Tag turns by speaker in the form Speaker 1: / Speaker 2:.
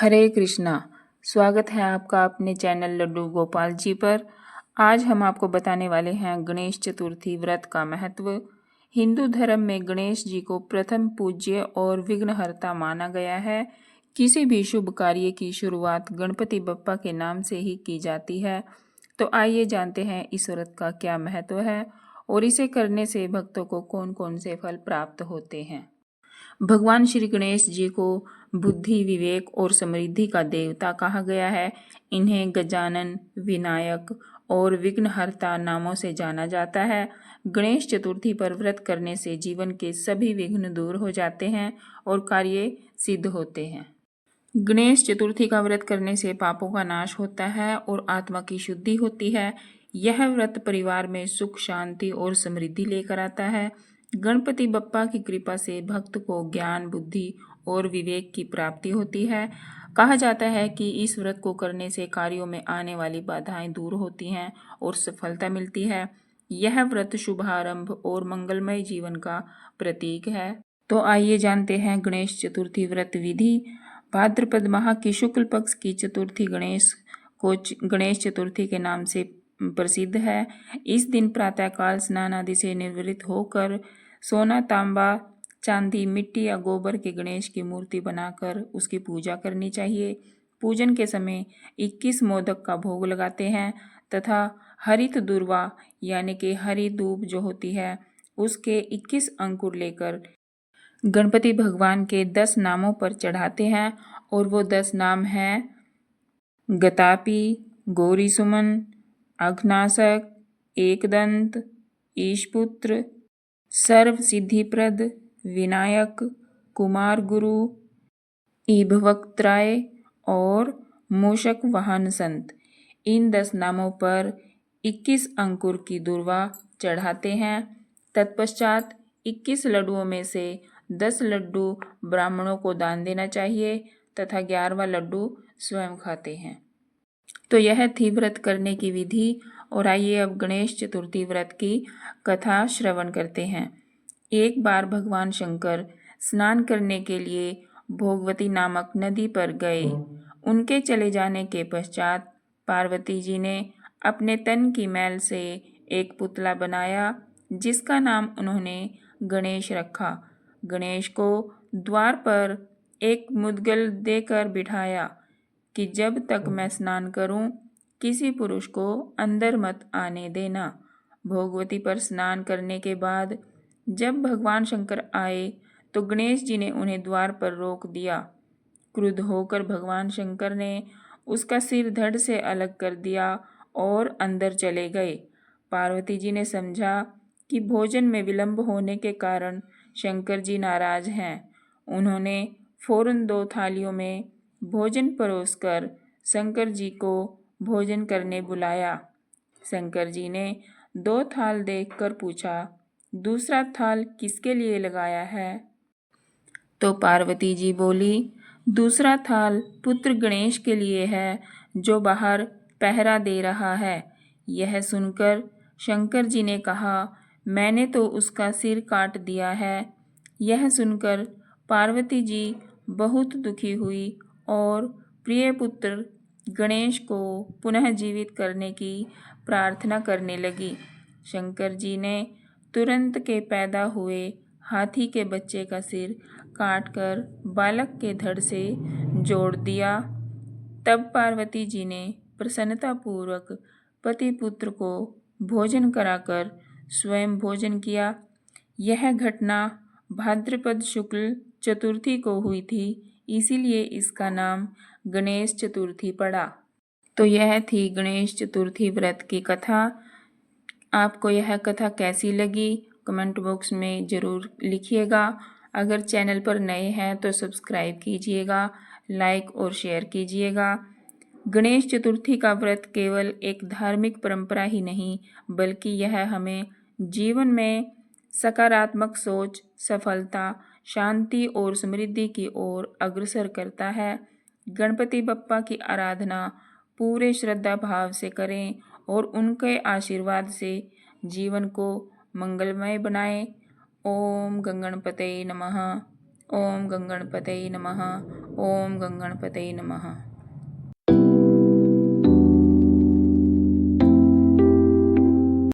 Speaker 1: हरे कृष्णा। स्वागत है आपका अपने चैनल लड्डू गोपाल जी पर। आज हम आपको बताने वाले हैं गणेश चतुर्थी व्रत का महत्व। हिंदू धर्म में गणेश जी को प्रथम पूज्य और विघ्नहर्ता माना गया है। किसी भी शुभ कार्य की शुरुआत गणपति बप्पा के नाम से ही की जाती है। तो आइए जानते हैं इस व्रत का क्या महत्व है और इसे करने से भक्तों को कौन कौन से फल प्राप्त होते हैं। भगवान श्री गणेश जी को बुद्धि, विवेक और समृद्धि का देवता कहा गया है। इन्हें गजानन, विनायक और विघ्नहर्ता नामों से जाना जाता है। गणेश चतुर्थी पर व्रत करने से जीवन के सभी विघ्न दूर हो जाते हैं और कार्य सिद्ध होते हैं। गणेश चतुर्थी का व्रत करने से पापों का नाश होता है और आत्मा की शुद्धि होती है। यह व्रत परिवार में सुख, शांति और समृद्धि लेकर आता है। गणपति बप्पा की कृपा से भक्त को ज्ञान, बुद्धि और विवेक की प्राप्ति होती है। कहा जाता है कि इस व्रत को करने से कार्यों में आने वाली बाधाएं दूर होती हैं और सफलता मिलती है। यह व्रत शुभारंभ और मंगलमय जीवन का प्रतीक है। तो आइए जानते हैं गणेश चतुर्थी व्रत विधि। भाद्रपद माह की शुक्ल पक्ष की चतुर्थी गणेश चतुर्थी के नाम से प्रसिद्ध है। इस दिन प्रातःकाल स्नान आदि से निवृत्त होकर सोना, तांबा, चांदी, मिट्टी या गोबर के गणेश की मूर्ति बनाकर उसकी पूजा करनी चाहिए। पूजन के समय 21 मोदक का भोग लगाते हैं तथा हरित दूर्वा यानी कि हरी दूब जो होती है उसके 21 अंकुर लेकर गणपति भगवान के 10 नामों पर चढ़ाते हैं और वो 10 नाम हैं गतापी, गौरी सुमन, अघनासक, एकदंत, ईशपुत्र, सर्व सिद्धिप्रद, विनायक, कुमार गुरु, ईभवक्त्राय और मूषक वाहन संत। इन 10 नामों पर 21 अंकुर की दूर्वा चढ़ाते हैं। तत्पश्चात 21 लड्डुओं में से 10 लड्डू ब्राह्मणों को दान देना चाहिए तथा 11वां लड्डू स्वयं खाते हैं। तो यह थी व्रत करने की विधि। और आइए अब गणेश चतुर्थी व्रत की कथा श्रवण करते हैं। एक बार भगवान शंकर स्नान करने के लिए भोगवती नामक नदी पर गए। उनके चले जाने के पश्चात पार्वती जी ने अपने तन की मैल से एक पुतला बनाया जिसका नाम उन्होंने गणेश रखा। गणेश को द्वार पर एक मुद्गल देकर बिठाया कि जब तक मैं स्नान करूं किसी पुरुष को अंदर मत आने देना। भोगवती पर स्नान करने के बाद जब भगवान शंकर आए तो गणेश जी ने उन्हें द्वार पर रोक दिया। क्रुद्ध होकर भगवान शंकर ने उसका सिर धड़ से अलग कर दिया और अंदर चले गए। पार्वती जी ने समझा कि भोजन में विलंब होने के कारण शंकर जी नाराज हैं। उन्होंने फौरन 2 थालियों में भोजन परोसकर शंकर जी को भोजन करने बुलाया। शंकर जी ने 2 थाल देखकर पूछा, दूसरा थाल किसके लिए लगाया है? तो पार्वती जी बोली, दूसरा थाल पुत्र गणेश के लिए है जो बाहर पहरा दे रहा है। यह सुनकर शंकर जी ने कहा, मैंने तो उसका सिर काट दिया है। यह सुनकर पार्वती जी बहुत दुखी हुई और प्रिय पुत्र गणेश को पुनः जीवित करने की प्रार्थना करने लगी। शंकर जी ने तुरंत के पैदा हुए हाथी के बच्चे का सिर काटकर बालक के धड़ से जोड़ दिया। तब पार्वती जी ने प्रसन्नतापूर्वक पति पुत्र को भोजन कराकर स्वयं भोजन किया। यह घटना भाद्रपद शुक्ल चतुर्थी को हुई थी, इसीलिए इसका नाम गणेश चतुर्थी पड़ा। तो यह थी गणेश चतुर्थी व्रत की कथा। आपको यह कथा कैसी लगी कमेंट बॉक्स में ज़रूर लिखिएगा। अगर चैनल पर नए हैं तो सब्सक्राइब कीजिएगा, लाइक और शेयर कीजिएगा। गणेश चतुर्थी का व्रत केवल एक धार्मिक परंपरा ही नहीं बल्कि यह हमें जीवन में सकारात्मक सोच, सफलता, शांति और समृद्धि की ओर अग्रसर करता है। गणपति बप्पा की आराधना पूरे श्रद्धा भाव से करें और उनके आशीर्वाद से जीवन को मंगलमय बनाएं। ओम गंगणपतये नमः। ओम गंगणपतये नमः। ओम गंगणपतये नमः।